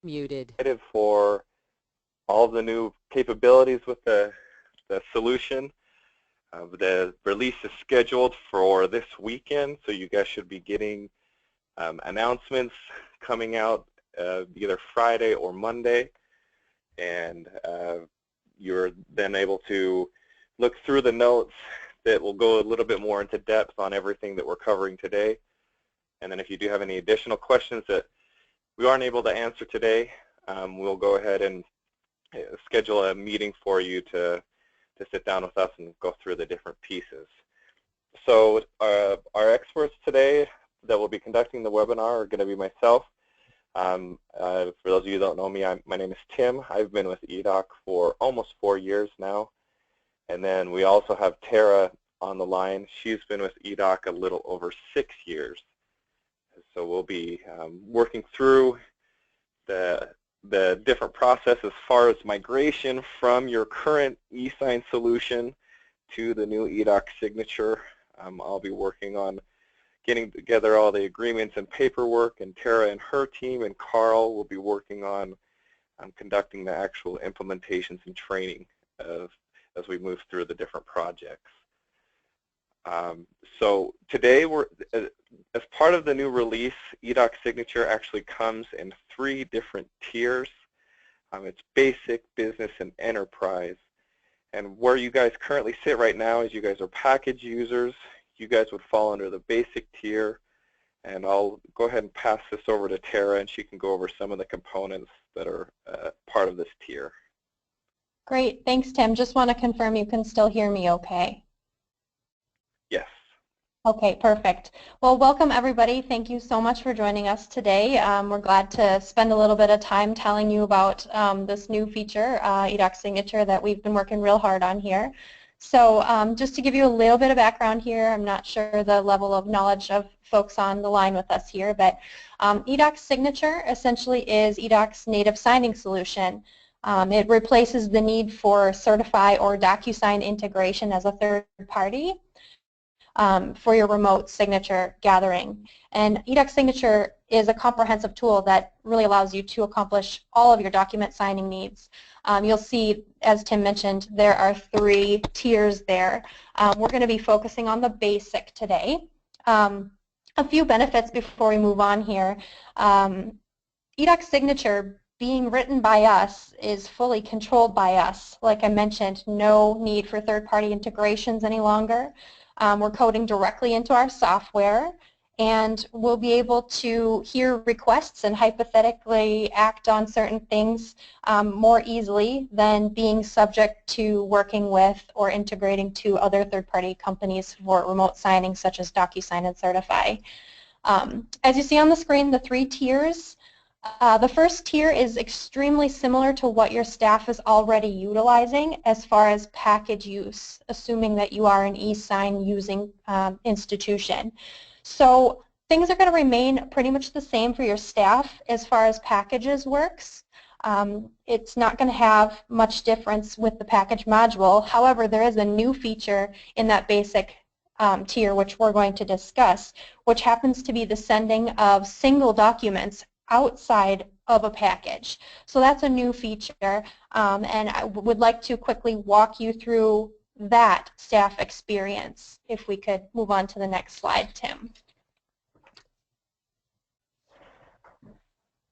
Muted. For all the new capabilities with the solution. The release is scheduled for this weekend, so you guys should be getting announcements coming out either Friday or Monday, and you're then able to look through the notes that will go a little bit more into depth on everything that we're covering today. And then if you do have any additional questions that we aren't able to answer today, we'll go ahead and schedule a meeting for you to sit down with us and go through the different pieces. So our experts today that will be conducting the webinar are going to be myself. For those of you who don't know me, my name is Tim. I've been with eDOC for almost 4 years now. And then we also have Tara on the line. She's been with eDOC a little over 6 years. So we'll be working through the different process as far as migration from your current eSign solution to the new eDOCSignature. I'll be working on getting together all the agreements and paperwork, and Tara and her team and Carl will be working on conducting the actual implementations and training as we move through the different projects. So today, as part of the new release, eDOCSignature actually comes in 3 different tiers. It's basic, business, and enterprise. And where you guys currently sit right now is you guys are package users. You guys would fall under the basic tier. And I'll go ahead and pass this over to Tara, and she can go over some of the components that are part of this tier. Great, thanks, Tim. Just want to confirm you can still hear me okay? Yes. Okay, perfect. Well, welcome everybody. Thank you so much for joining us today. We're glad to spend a little bit of time telling you about this new feature, eDOCSignature, that we've been working real hard on here. So just to give you a little bit of background here, I'm not sure the level of knowledge of folks on the line with us here, but eDOCSignature essentially is eDOC's native signing solution. It replaces the need for Certify or DocuSign integration as a third party for your remote signature gathering. And eDOCSignature is a comprehensive tool that really allows you to accomplish all of your document signing needs. You'll see, as Tim mentioned, there are 3 tiers there. We're going to be focusing on the basic today. A few benefits before we move on here. eDOCSignature, being written by us, is fully controlled by us. Like I mentioned, no need for third-party integrations any longer. We're coding directly into our software, and we'll be able to hear requests and hypothetically act on certain things more easily than being subject to working with or integrating to other third-party companies for remote signing, such as DocuSign and Certify. As you see on the screen, the 3 tiers. The first tier is extremely similar to what your staff is already utilizing as far as package use, assuming that you are an eSign using institution. So things are going to remain pretty much the same for your staff as far as packages works. It's not going to have much difference with the package module. However, there is a new feature in that basic tier, which we're going to discuss, which happens to be the sending of single documents outside of a package. So that's a new feature, and I would like to quickly walk you through that staff experience. If we could move on to the next slide, Tim.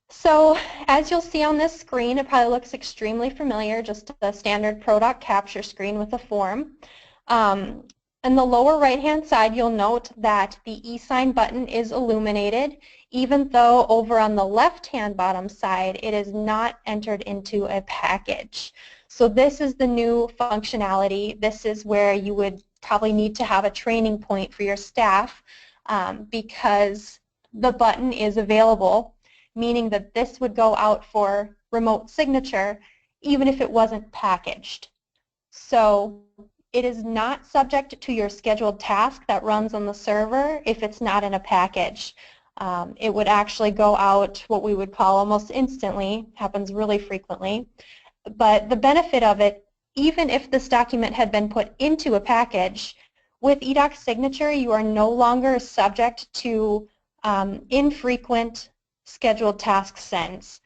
So as you'll see on this screen, it probably looks extremely familiar, just a standard ProDoc capture screen with a form. In the lower right-hand side, you'll note that the eSign button is illuminated, even though over on the left-hand bottom side, it is not entered into a package. So this is the new functionality. This is where you would probably need to have a training point for your staff because the button is available, meaning that this would go out for remote signature even if it wasn't packaged. So it is not subject to your scheduled task that runs on the server if it's not in a package. It would actually go out what we would call almost instantly, happens really frequently. But the benefit of it, even if this document had been put into a package, with eDOCSignature you are no longer subject to infrequent scheduled task sends.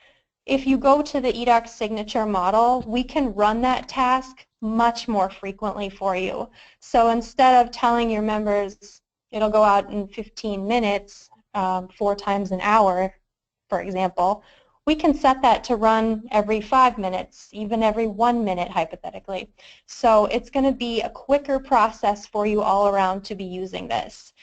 If you go to the eDOCSignature model, we can run that task much more frequently for you. So instead of telling your members it'll go out in 15 minutes, 4 times an hour, for example, we can set that to run every 5 minutes, even every 1 minute hypothetically. So it's going to be a quicker process for you all around to be using this.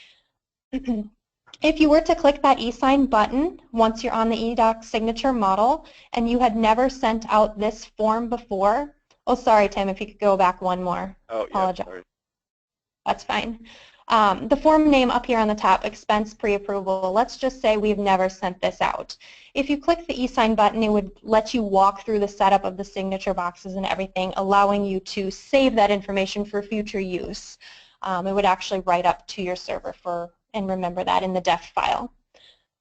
If you were to click that e-sign button once you're on the eDOCSignature model and you had never sent out this form before, oh sorry Tim, if you could go back one more. Oh, Apologize. yeah, sorry. That's fine. The form name up here on the top, expense pre-approval, let's just say we've never sent this out. If you click the e-sign button, it would let you walk through the setup of the signature boxes and everything, allowing you to save that information for future use. It would actually write up to your server and remember that in the def file.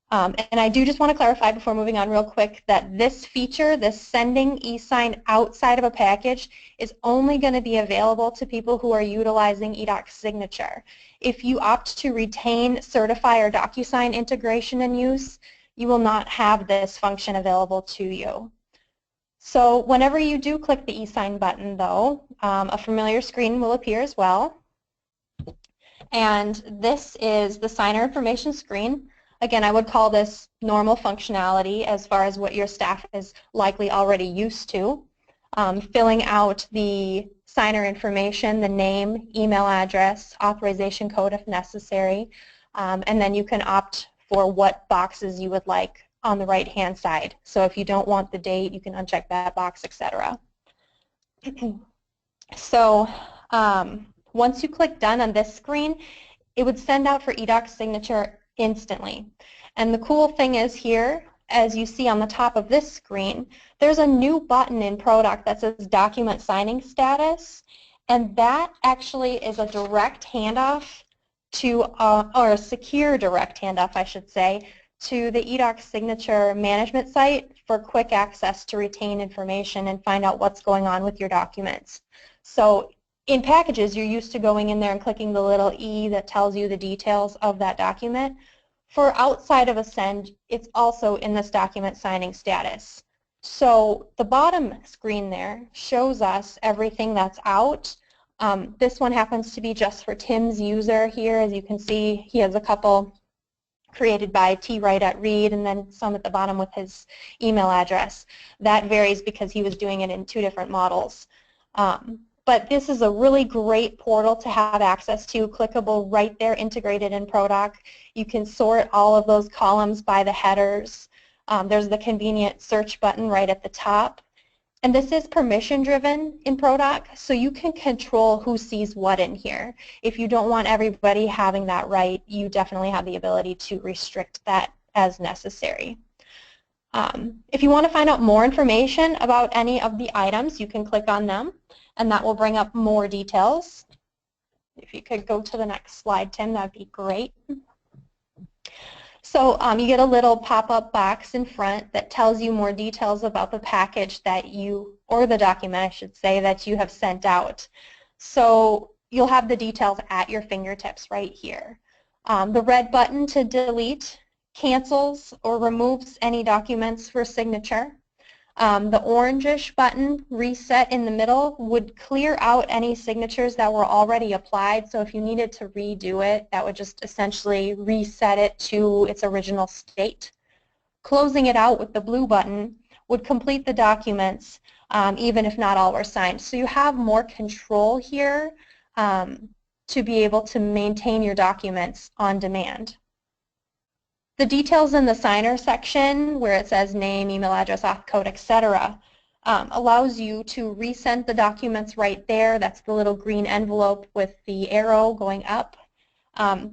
And I do just want to clarify before moving on real quick that this feature, this sending e-sign outside of a package, is only going to be available to people who are utilizing eDOCSignature. If you opt to retain Certify or DocuSign integration and use, you will not have this function available to you. So whenever you do click the e-sign button, though, a familiar screen will appear as well. And this is the signer information screen. Again, I would call this normal functionality as far as what your staff is likely already used to. Filling out the signer information, the name, email address, authorization code if necessary, and then you can opt for what boxes you would like on the right-hand side. So if you don't want the date, you can uncheck that box, etc. So once you click done on this screen, it would send out for eDOCSignature instantly. And the cool thing is here, as you see on the top of this screen, there's a new button in Product that says Document Signing Status, and that actually is a direct handoff to, or a secure direct handoff, I should say, to the eDOCSignature management site for quick access to retain information and find out what's going on with your documents. So in packages, you're used to going in there and clicking the little E that tells you the details of that document. For outside of a send, it's also in this document signing status. So the bottom screen there shows us everything that's out. This one happens to be just for Tim's user here. As you can see, he has a couple created by twrite@read and then some at the bottom with his email address. That varies because he was doing it in 2 different models. But this is a really great portal to have access to, clickable right there, integrated in ProDoc. You can sort all of those columns by the headers. There's the convenient search button right at the top. And this is permission-driven in ProDoc, so you can control who sees what in here. If you don't want everybody having that right, you definitely have the ability to restrict that as necessary. If you want to find out more information about any of the items, you can click on them, and that will bring up more details. If you could go to the next slide, Tim, that would be great. So you get a little pop-up box in front that tells you more details about the package that you, or the document I should say, that you have sent out. So you'll have the details at your fingertips right here. The red button to delete cancels or removes any documents for signature. The orangish button, reset in the middle, would clear out any signatures that were already applied. So if you needed to redo it, that would just essentially reset it to its original state. Closing it out with the blue button would complete the documents, even if not all were signed. So you have more control here to be able to maintain your documents on demand. The details in the signer section, where it says name, email address, auth code, etc., allows you to resend the documents right there. That's the little green envelope with the arrow going up.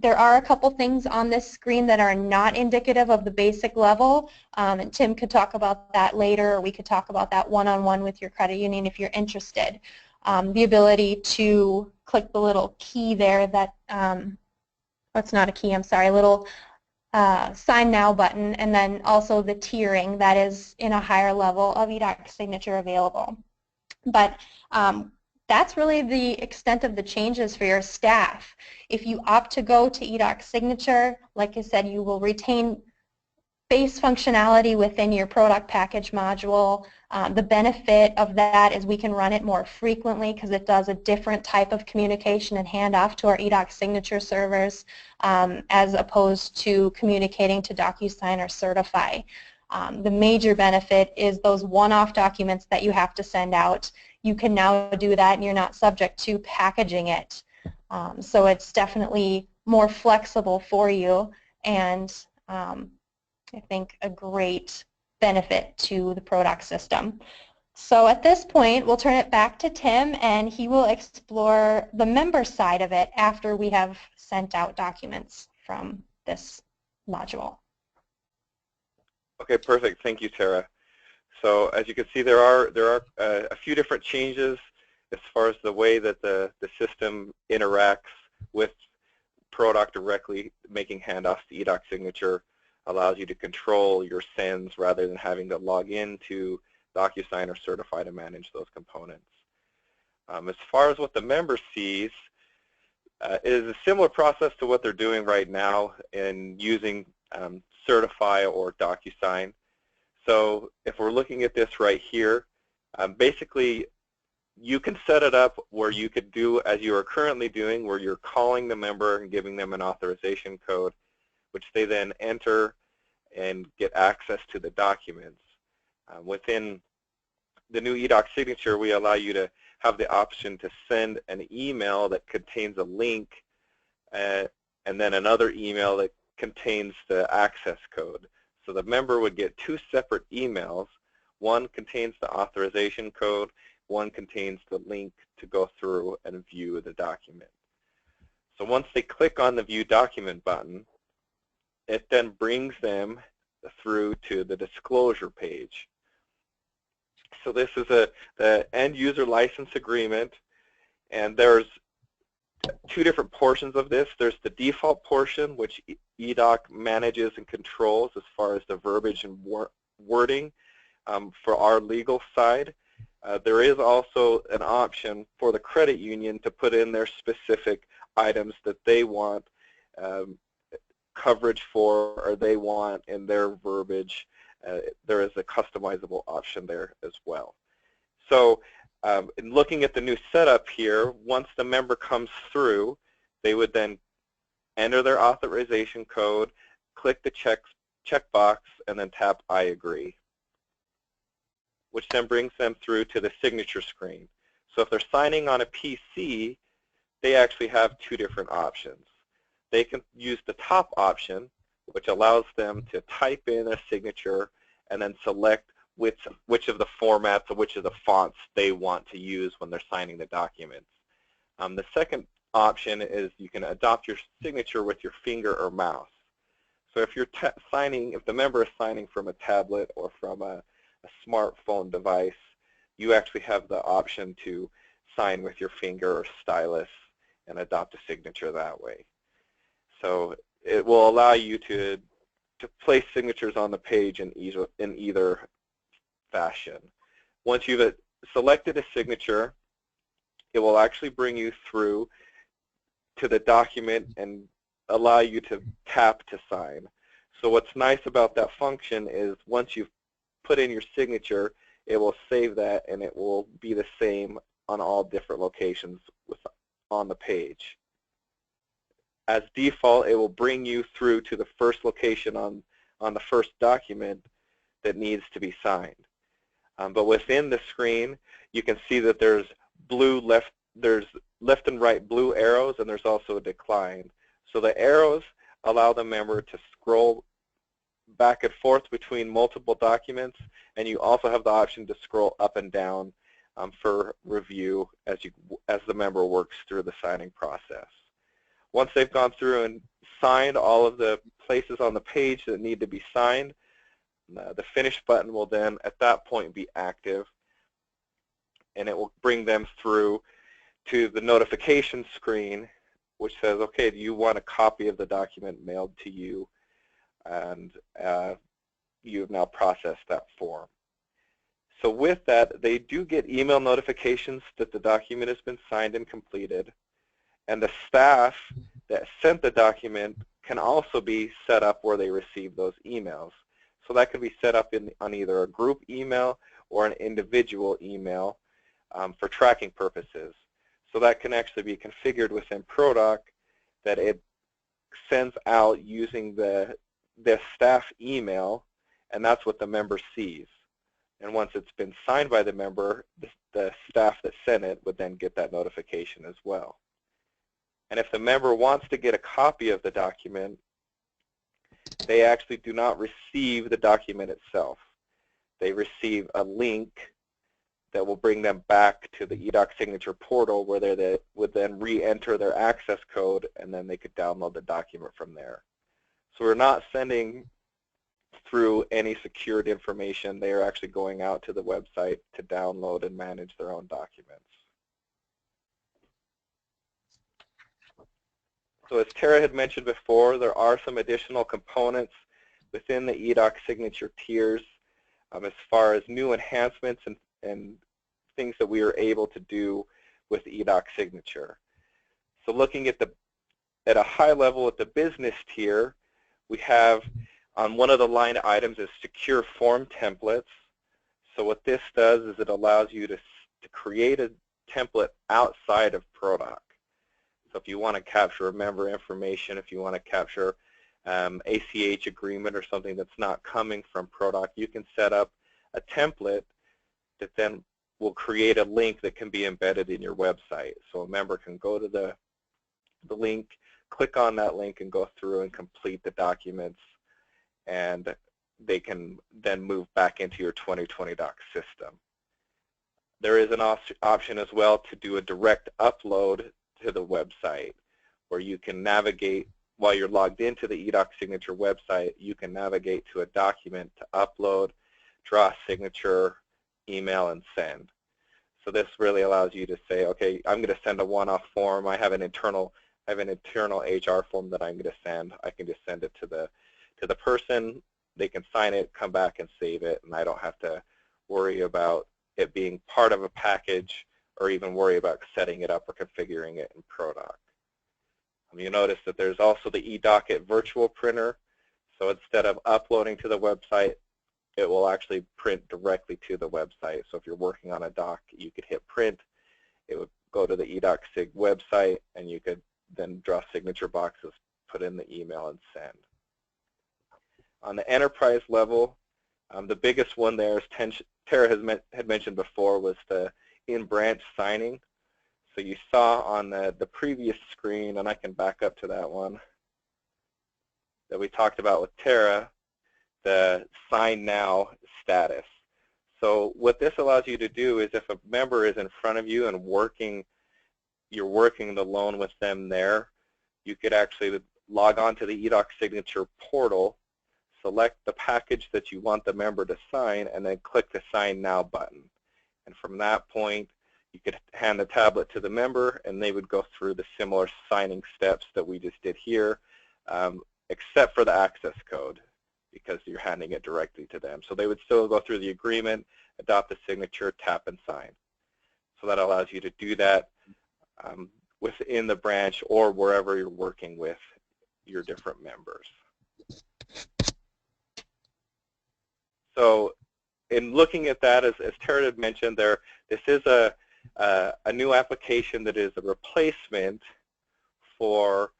There are a couple things on this screen that are not indicative of the basic level, and Tim could talk about that later, or we could talk about that one-on-one with your credit union if you're interested. The ability to click the little key there that, it's not a key, I'm sorry, a little Sign Now button, and then also the tiering that is in a higher level of eDOCSignature available. But that's really the extent of the changes for your staff. If you opt to go to eDOCSignature, like I said, you will retain space functionality within your product package module. The benefit of that is we can run it more frequently because it does a different type of communication and handoff to our eDOCSignature servers as opposed to communicating to DocuSign or Certify. The major benefit is those one-off documents that you have to send out. You can now do that and you're not subject to packaging it. So it's definitely more flexible for you, and I think a great benefit to the product system. So at this point, we'll turn it back to Tim, and he will explore the member side of it after we have sent out documents from this module. Okay, perfect. Thank you, Tara. So as you can see, there are a few different changes as far as the way that the system interacts with product directly. Making handoffs to eDOCSignature allows you to control your sends rather than having to log into DocuSign or Certify to manage those components. As far as what the member sees, it is a similar process to what they're doing right now in using Certify or DocuSign. So if we're looking at this right here, basically you can set it up where you could do as you are currently doing, where you're calling the member and giving them an authorization code, which they then enter and get access to the documents. Within the new eDOCSignature, we allow you to have the option to send an email that contains a link and then another email that contains the access code. So the member would get two separate emails. One contains the authorization code, one contains the link to go through and view the document. So once they click on the View Document button, it then brings them through to the disclosure page. So this is the end user license agreement, and there's two different portions of this. There's the default portion, which eDoc manages and controls as far as the verbiage and wording for our legal side. There is also an option for the credit union to put in their specific items that they want coverage for, or they want in their verbiage. There is a customizable option there as well. So in looking at the new setup here, once the member comes through, they would then enter their authorization code, click the checkbox, and then tap I agree, which then brings them through to the signature screen. So if they're signing on a PC, they actually have two different options. They can use the top option, which allows them to type in a signature and then select which of the formats or which of the fonts they want to use when they're signing the documents. The second option is you can adopt your signature with your finger or mouse. So if you're if the member is signing from a tablet or from a smartphone device, you actually have the option to sign with your finger or stylus and adopt a signature that way. So it will allow you to place signatures on the page in either fashion. Once you've selected a signature, it will actually bring you through to the document and allow you to tap to sign. So what's nice about that function is once you've put in your signature, it will save that and it will be the same on all different locations on the page. As default, it will bring you through to the first location on the first document that needs to be signed. But within the screen, you can see that there's left and right blue arrows, and there's also a decline. So the arrows allow the member to scroll back and forth between multiple documents, and you also have the option to scroll up and down for review as the member works through the signing process. Once they've gone through and signed all of the places on the page that need to be signed, the Finish button will then at that point be active, and it will bring them through to the notification screen, which says, okay, do you want a copy of the document mailed to you? And you've now processed that form. So with that, they do get email notifications that the document has been signed and completed, and the staff that sent the document can also be set up where they receive those emails. So that can be set up on either a group email or an individual email for tracking purposes. So that can actually be configured within ProDoc that it sends out using the staff email, and that's what the member sees. And once it's been signed by the member, the staff that sent it would then get that notification as well. And if the member wants to get a copy of the document, they actually do not receive the document itself. They receive a link that will bring them back to the eDOCSignature portal where they would then re-enter their access code, and then they could download the document from there. So we're not sending through any secured information. They are actually going out to the website to download and manage their own documents. So as Tara had mentioned before, there are some additional components within the eDOCSignature tiers as far as new enhancements and things that we are able to do with eDOCSignature. So looking at a high level at the business tier, we have on one of the line items is secure form templates. So what this does is it allows you to create a template outside of ProDoc. So if you want to capture member information, if you want to capture ACH agreement or something that's not coming from ProDoc, you can set up a template that then will create a link that can be embedded in your website. So a member can go to the link, click on that link, and go through and complete the documents, and they can then move back into your 2020 doc system. There is an option as well to do a direct upload to the website where you can navigate while you're logged into the eDOCSignature website. You can navigate to a document to upload, draw a signature, email, and send. So this really allows you to say, okay, I'm going to send a one-off form. I have an internal HR form that I'm going to send. I can just send it to the person. They can sign it, come back and save it, and I don't have to worry about it being part of a package or even worry about setting it up or configuring it in ProDoc. You notice that there's also the eDocket virtual printer. So instead of uploading to the website, it will actually print directly to the website. So if you're working on a doc, you could hit print. It would go to the eDOCSig website, and you could then draw signature boxes, put in the email, and send. On the enterprise level, the biggest one there, as Tara had mentioned before, was the in-branch signing. So you saw on the previous screen, and I can back up to that one, that we talked about with Tara, the sign now status. So what this allows you to do is if a member is in front of you and you're working the loan with them there, you could actually log on to the eDOCSignature portal, select the package that you want the member to sign, and then click the Sign Now button. And from that point, you could hand the tablet to the member, and they would go through the similar signing steps that we just did here, except for the access code, because you're handing it directly to them. So they would still go through the agreement, adopt the signature, tap and sign. So that allows you to do that within the branch or wherever you're working with your different members. So in looking at that, as Tara had mentioned, this is a new application that is a replacement for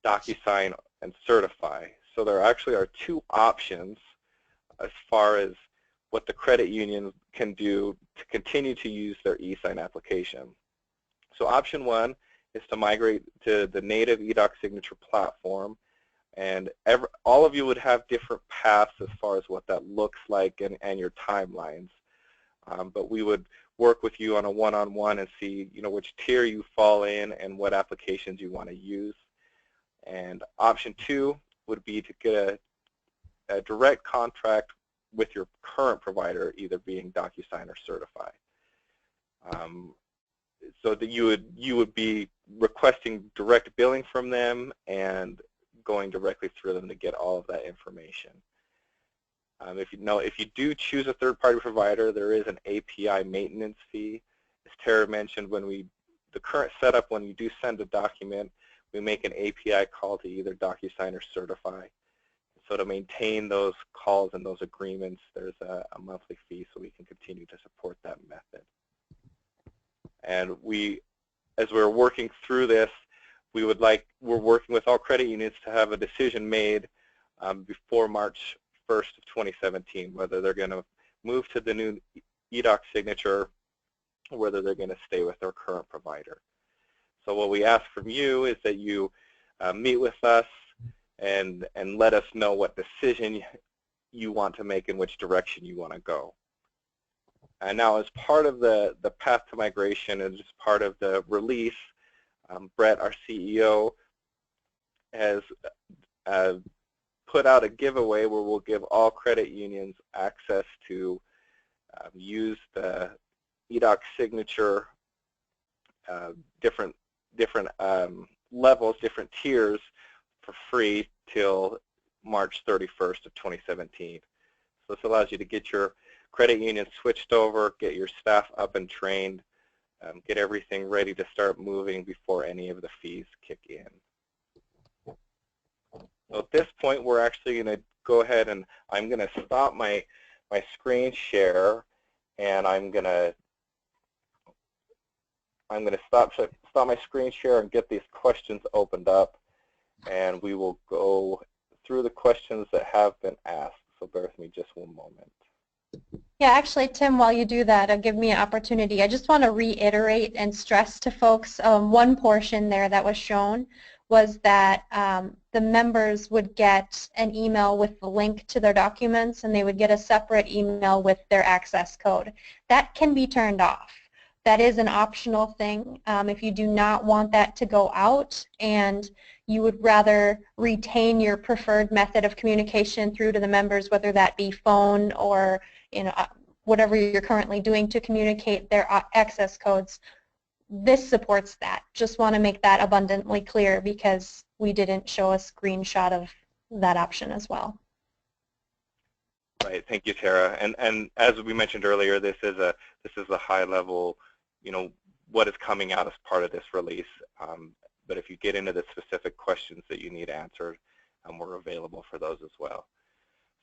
DocuSign and Certify. So there actually are two options as far as what the credit union can do to continue to use their eSign application. So option one is to migrate to the native eDOCSignature platform, and all of you would have different paths as far as what that looks like and your timelines. But we would work with you on a one-on-one and see, which tier you fall in and what applications you want to use. And option two would be to get a direct contract with your current provider, either being DocuSign or Certify. So that you would be requesting direct billing from them and going directly through them to get all of that information. If you do choose a third-party provider, there is an API maintenance fee. As Tara mentioned, the current setup, when you do send a document, we make an API call to either DocuSign or Certify. So to maintain those calls and those agreements, there's a monthly fee, so we can continue to support that method. And as we're working through this, we're working with all credit unions to have a decision made before March 1st of 2017, whether they're going to move to the new eDOCSignature or whether they're going to stay with their current provider. So what we ask from you is that you meet with us and let us know what decision you want to make, in which direction you want to go. And now, as part of the path to migration and as part of the release, Brett, our CEO, has put out a giveaway where we'll give all credit unions access to use the eDOCSignature different levels, different tiers for free till March 31st of 2017. So this allows you to get your credit union switched over, get your staff up and trained, get everything ready to start moving before any of the fees kick in. So at this point, we're actually going to go ahead and I'm going to stop my screen share, and I'm going to stop my screen share and get these questions opened up, and we will go through the questions that have been asked. So bear with me just one moment. Yeah, actually, Tim, while you do that, give me an opportunity. I just want to reiterate and stress to folks one portion there that was shown was that the members would get an email with the link to their documents, and they would get a separate email with their access code. That can be turned off. That is an optional thing. If you do not want that to go out and you would rather retain your preferred method of communication through to the members, whether that be phone or whatever you're currently doing to communicate their access codes, this supports that. Just want to make that abundantly clear because we didn't show a screenshot of that option as well. Right. Thank you, Tara. And as we mentioned earlier, this is a high level, what is coming out as part of this release. But if you get into the specific questions that you need answered, we're available for those as well.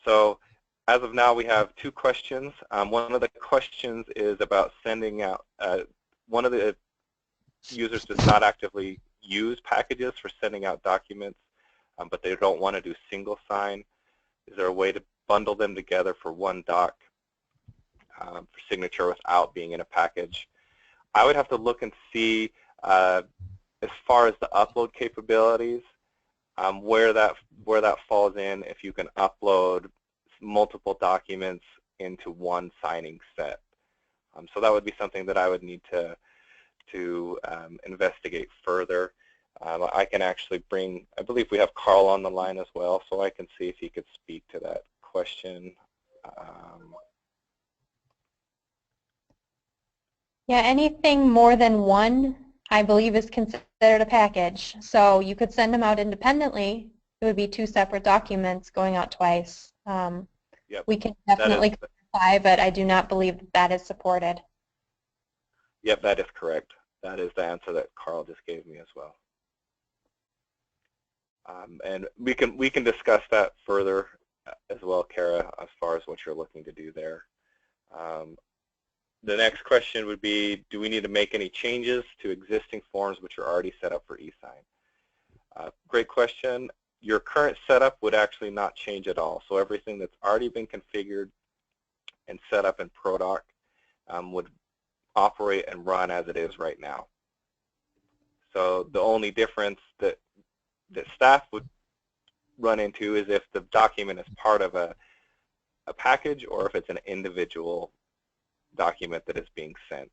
So as of now, we have two questions. One of the questions is about sending out, one of the users does not actively use packages for sending out documents, but they don't want to do single sign. Is there a way to bundle them together for one doc for signature without being in a package? I would have to look and see as far as the upload capabilities, where that falls in, if you can upload multiple documents into one signing set. So that would be something that I would need to investigate further. I can actually I believe we have Carl on the line as well, so I can see if he could speak to that question. Yeah, anything more than one, I believe, is considered a package. So you could send them out independently. It would be two separate documents going out twice. Yep. We can definitely clarify, but I do not believe that is supported. Yep, that is correct. That is the answer that Carl just gave me as well. And we can discuss that further as well, Kara, as far as what you're looking to do there. The next question would be, do we need to make any changes to existing forms which are already set up for eSign? Great question. Your current setup would actually not change at all. So everything that's already been configured and set up in ProDoc would operate and run as it is right now. So the only difference that staff would run into is if the document is part of a package or if it's an individual document that is being sent.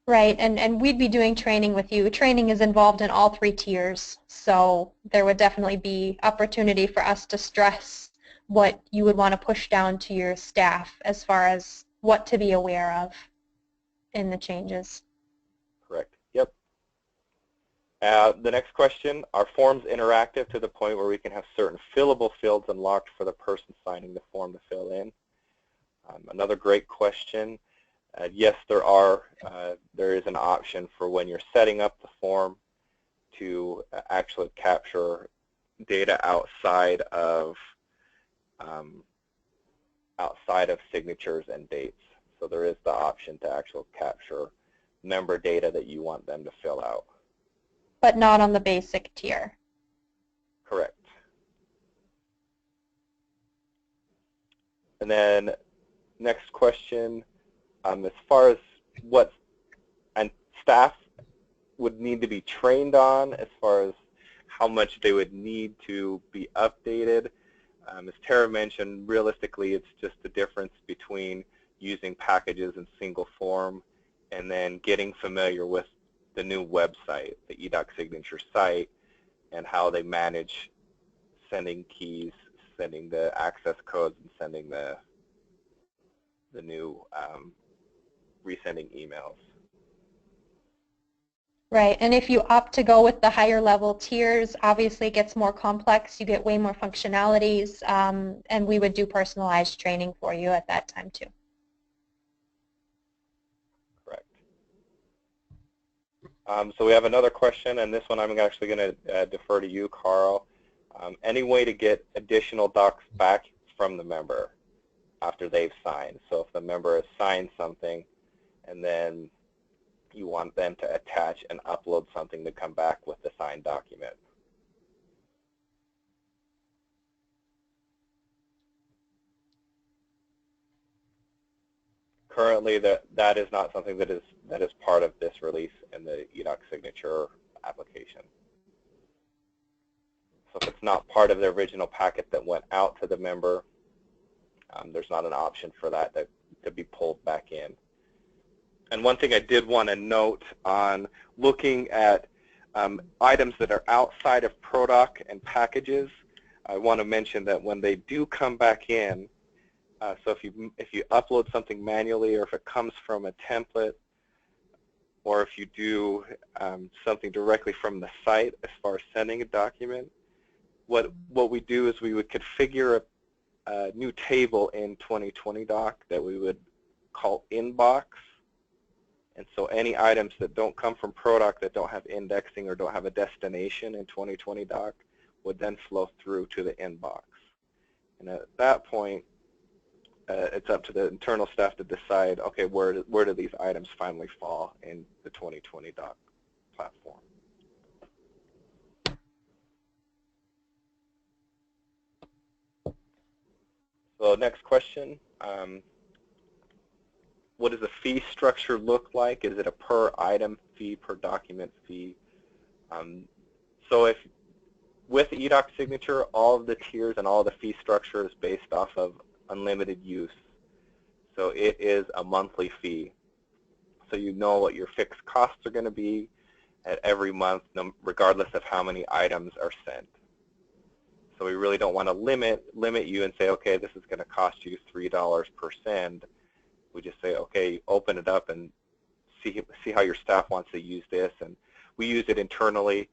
Right, and we'd be doing training with you. Training is involved in all three tiers, so there would definitely be opportunity for us to stress what you would want to push down to your staff as far as what to be aware of in the changes. Correct. Yep. The next question, are forms interactive to the point where we can have certain fillable fields unlocked for the person signing the form to fill in? Another great question. Yes, there are. There is an option for when you're setting up the form to actually capture data outside of signatures and dates. So there is the option to actually capture member data that you want them to fill out. But not on the basic tier. Correct. And then next question, as far as what staff would need to be trained on, as far as how much they would need to be updated. As Tara mentioned, realistically, it's just the difference between using packages in single form and then getting familiar with the new website, the eDOCSignature site, and how they manage sending keys, sending the access codes, and sending the new resending emails. Right, and if you opt to go with the higher level tiers, obviously it gets more complex, you get way more functionalities, and we would do personalized training for you at that time too. Correct. So we have another question, and this one I'm actually going to defer to you, Carl. Any way to get additional docs back from the member after they've signed? So if the member has signed something and then you want them to attach and upload something to come back with the signed document. Currently, that is not something that is part of this release in the eDOCSignature application. So if it's not part of the original packet that went out to the member, there's not an option for that to be pulled back in. And one thing I did want to note on looking at items that are outside of ProDoc and packages, I want to mention that when they do come back in, so if you upload something manually, or if it comes from a template, or if you do something directly from the site as far as sending a document, what we do is we would configure a new table in 2020 Doc that we would call inbox. And so any items that don't come from ProDoc, that don't have indexing or don't have a destination in 2020 Doc, would then flow through to the inbox. And at that point, it's up to the internal staff to decide, okay, where do these items finally fall in the 2020 Doc platform. So next question. What does the fee structure look like? Is it a per item fee, per document fee? So if with eDOCSignature, all of the tiers and all the fee structure is based off of unlimited use. So it is a monthly fee. So you know what your fixed costs are going to be at every month, regardless of how many items are sent. So we really don't want to limit you and say, okay, this is going to cost you $3 per send. We just say, okay, open it up and see how your staff wants to use this. And we use it internally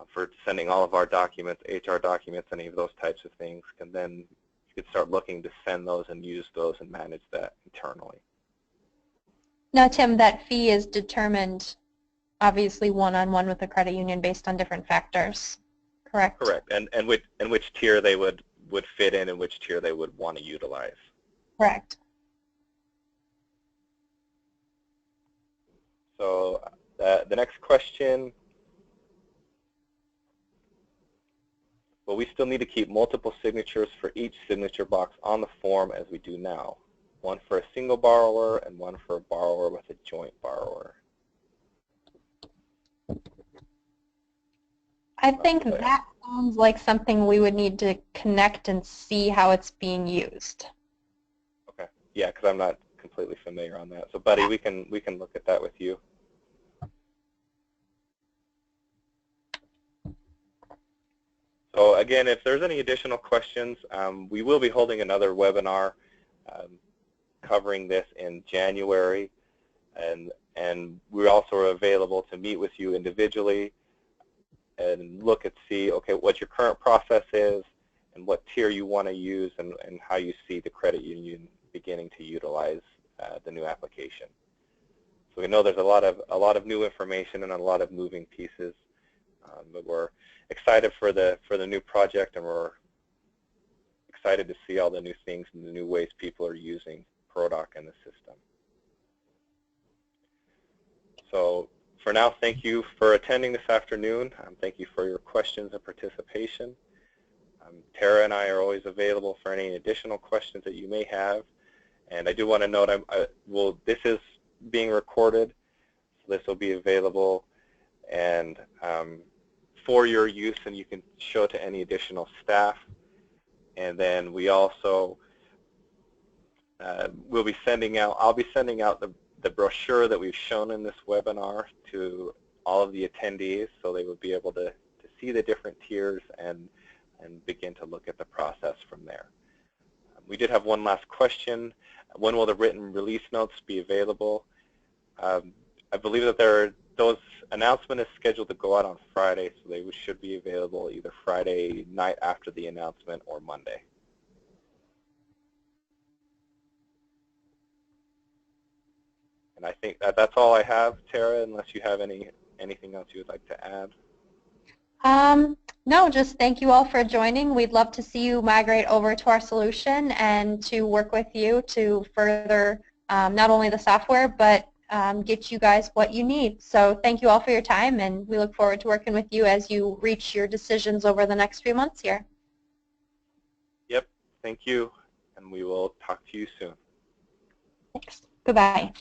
for sending all of our documents, HR documents, any of those types of things. And then you could start looking to send those and use those and manage that internally. Now, Tim, that fee is determined obviously one-on-one with the credit union based on different factors, correct? Correct. And which tier they would fit in and which tier they would want to utilize. Correct. So the next question, well, we still need to keep multiple signatures for each signature box on the form as we do now. One for a single borrower and one for a borrower with a joint borrower. I think that sounds like something we would need to connect and see how it's being used. Okay. Yeah, because I'm not completely familiar on that. So, Buddy, we can look at that with you. So again, if there's any additional questions, we will be holding another webinar covering this in January, and we also are available to meet with you individually and look at see, okay, what your current process is and what tier you want to use and how you see the credit union beginning to utilize the new application. So we know there's a lot of new information and a lot of moving pieces. But we're excited for the new project, and we're excited to see all the new things and the new ways people are using ProDoc in the system. So for now, thank you for attending this afternoon. Thank you for your questions and participation. Tara and I are always available for any additional questions that you may have. And I do want to note, this is being recorded, so this will be available and for your use, and you can show it to any additional staff. And then we also will be sending out, I'll be sending out the brochure that we've shown in this webinar to all of the attendees, so they would be able to see the different tiers and begin to look at the process from there. We did have one last question. When will the written release notes be available? I believe that those announcement is scheduled to go out on Friday, so they should be available either Friday night after the announcement or Monday. And I think that's all I have, Tara, unless you have anything else you would like to add. No, just thank you all for joining. We'd love to see you migrate over to our solution and to work with you to further not only the software, but get you guys what you need. So thank you all for your time, and we look forward to working with you as you reach your decisions over the next few months here. Yep, thank you, and we will talk to you soon. Thanks. Goodbye.